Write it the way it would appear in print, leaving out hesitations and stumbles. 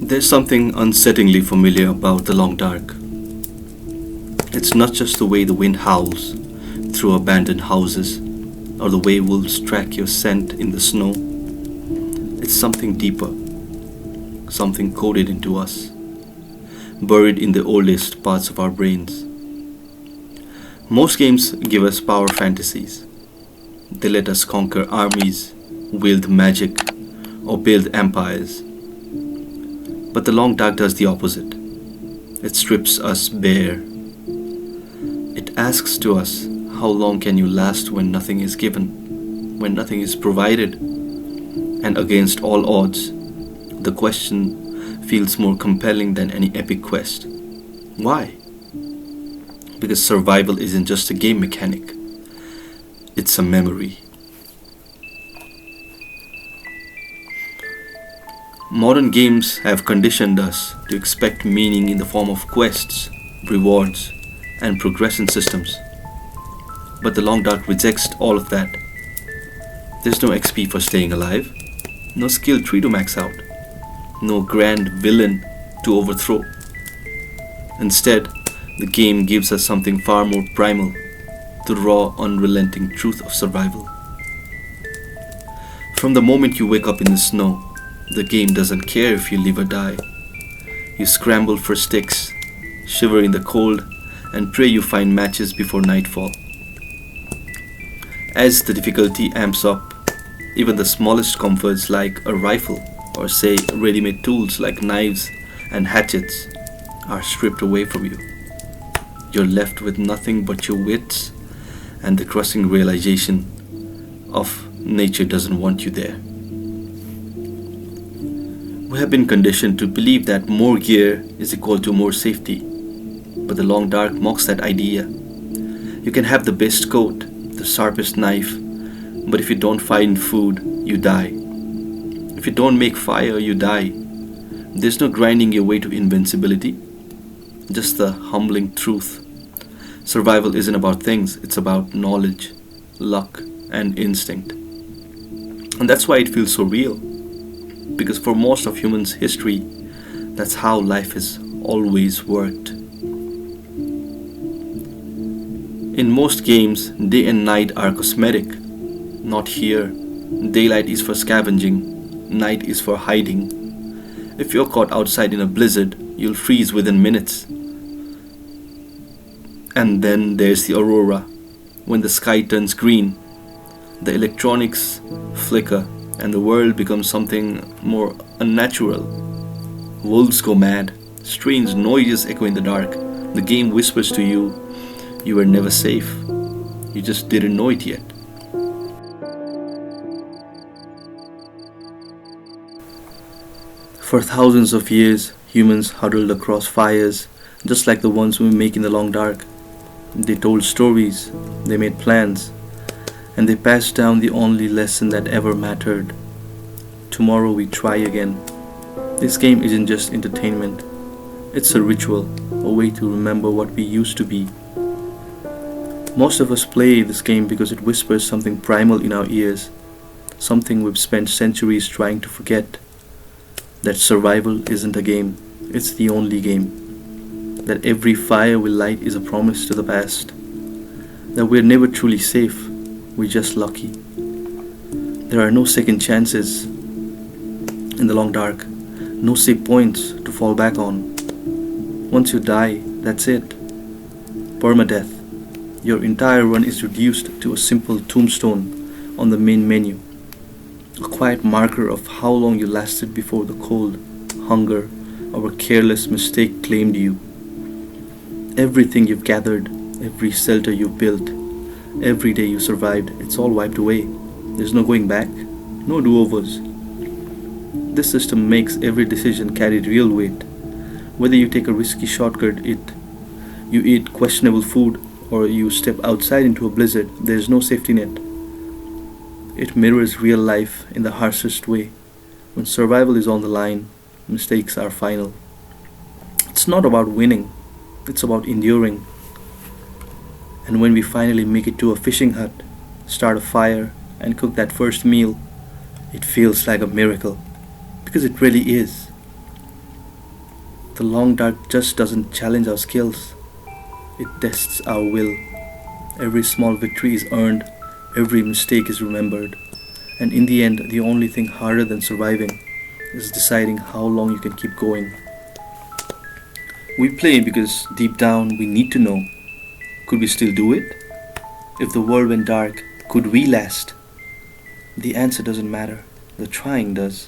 There's something unsettlingly familiar about the long dark. It's not just the way the wind howls through abandoned houses or the way wolves track your scent in the snow. It's something deeper, something coded into us, buried in the oldest parts of our brains. Most games give us power fantasies. They let us conquer armies, wield magic, or build empires. But the long dark does the opposite. It strips us bare. It asks to us, how long can you last when nothing is given, when nothing is provided? And against all odds, the question feels more compelling than any epic quest. Why? Because survival isn't just a game mechanic, it's a memory. Modern games have conditioned us to expect meaning in the form of quests, rewards, and progression systems. But the long dark rejects all of that. There's no XP for staying alive, no skill tree to max out, no grand villain to overthrow. Instead, the game gives us something far more primal, the raw, unrelenting truth of survival. From the moment you wake up in the snow, the game doesn't care if you live or die. You scramble for sticks, shiver in the cold, and pray you find matches before nightfall. As the difficulty amps up, even the smallest comforts like a rifle or say ready-made tools like knives and hatchets are stripped away from you. You're left with nothing but your wits and the crushing realization of nature doesn't want you there. We have been conditioned to believe that more gear is equal to more safety, but the long dark mocks that idea. You can have the best coat, the sharpest knife, but if you don't find food, you die. If you don't make fire, you die. There's no grinding your way to invincibility, just the humbling truth. Survival isn't about things, it's about knowledge, luck, and instinct. And that's why it feels so real. Because for most of humans' history, that's how life has always worked. In most games, day and night are cosmetic. Not here. Daylight is for scavenging, night is for hiding. If you're caught outside in a blizzard, you'll freeze within minutes. And then there's the aurora, when the sky turns green, the electronics flicker, and the world becomes something more unnatural. Wolves go mad, strange noises echo in the dark. The game whispers to you, you were never safe. You just didn't know it yet. For thousands of years, humans huddled across fires, just like the ones we make in the long dark. They told stories, they made plans, and they passed down the only lesson that ever mattered. Tomorrow we try again. This game isn't just entertainment, it's a ritual, a way to remember what we used to be. Most of us play this game because it whispers something primal in our ears, something we've spent centuries trying to forget. That survival isn't a game, it's the only game. That every fire we light is a promise to the past. That we're never truly safe, we're just lucky. There are no second chances in the long dark, no safe points to fall back on. Once you die, that's it. Permadeath. Your entire run is reduced to a simple tombstone on the main menu. A quiet marker of how long you lasted before the cold, hunger, or a careless mistake claimed you. Everything you've gathered, every shelter you've built, every day you survived, it's all wiped away. There's no going back, no do-overs. This system makes every decision carry real weight. Whether you take a risky shortcut, you eat questionable food, or you step outside into a blizzard, there's no safety net. It mirrors real life in the harshest way. When survival is on the line, mistakes are final. It's not about winning, it's about enduring. And when we finally make it to a fishing hut, start a fire, and cook that first meal, it feels like a miracle. Because it really is. The long dark just doesn't challenge our skills, it tests our will. Every small victory is earned, every mistake is remembered, and in the end, the only thing harder than surviving is deciding how long you can keep going. We play because deep down we need to know, could we still do it? If the world went dark, could we last? The answer doesn't matter, the trying does.